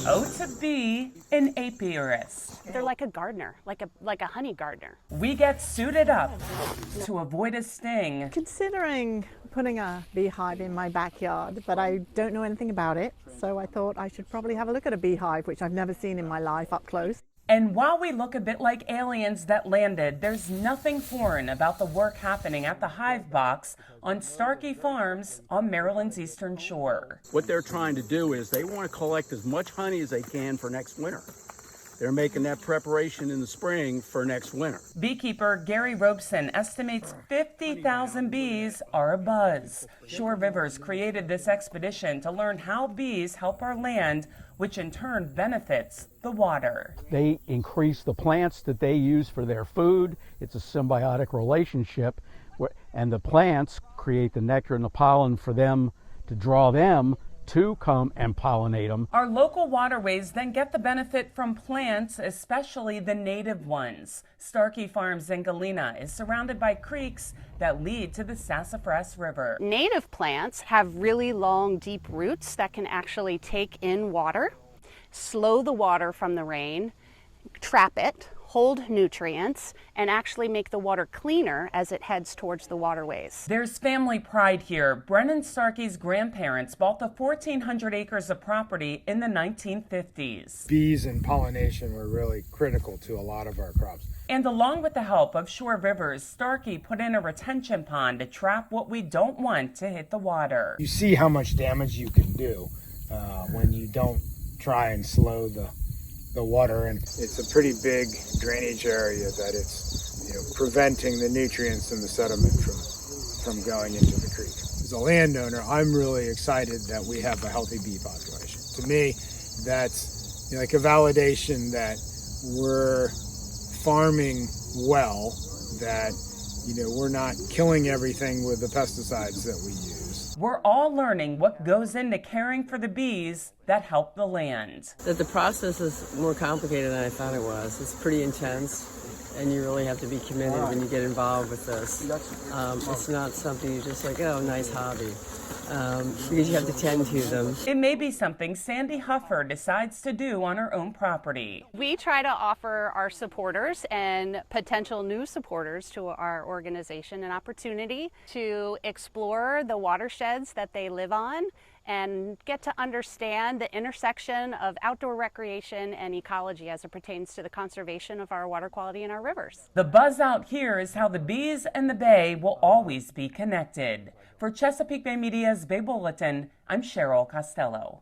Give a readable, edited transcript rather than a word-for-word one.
O to be an apiarist. They're like a gardener, like a honey gardener. We get suited up to avoid a sting. Considering putting a beehive in my backyard, but I don't know anything about it, so I thought I should probably have a look at a beehive, which I've never seen in my life up close. And while we look a bit like aliens that landed, there's nothing foreign about the work happening at the Hive Box on Starkey Farms on Maryland's Eastern Shore. What they're trying to do is they want to collect as much honey as they can for next winter. They're making that preparation in the spring for next winter. Beekeeper Gary Robeson estimates 50,000 bees are abuzz. ShoreRivers created this expedition to learn how bees help our land, which in turn benefits the water. They increase the plants that they use for their food. It's a symbiotic relationship, and the plants create the nectar and the pollen for them to draw them to come and pollinate them. Our local waterways then get the benefit from plants, especially the native ones. Starkey Farms in Galena is surrounded by creeks that lead to the Sassafras River. Native plants have really long, deep roots that can actually take in water, slow the water from the rain, trap it, hold nutrients, and actually make the water cleaner as it heads towards the waterways. There's family pride here. Brennan Starkey's grandparents bought the 1,400 acres of property in the 1950s. Bees and pollination were really critical to a lot of our crops. And along with the help of ShoreRivers, Starkey put in a retention pond to trap what we don't want to hit the water. You see how much damage you can do when you don't try and slow the water, and it's a pretty big drainage area that it's preventing the nutrients and the sediment from going into the creek. As a landowner, I'm really excited that we have a healthy bee population. To me, that's like a validation that we're farming well, that we're not killing everything with the pesticides that we use. We're all learning what goes into caring for the bees that help the land. That the process is more complicated than I thought it was. It's pretty intense, and you really have to be committed when you get involved with this. It's not something you just like, oh, nice hobby, because you have to tend to them. It may be something Sandy Huffer decides to do on her own property. We try to offer our supporters and potential new supporters to our organization an opportunity to explore the watersheds that they live on and get to understand the intersection of outdoor recreation and ecology as it pertains to the conservation of our water quality in our rivers. The buzz out here is how the bees and the bay will always be connected. For Chesapeake Bay Media's Bay Bulletin, I'm Cheryl Costello.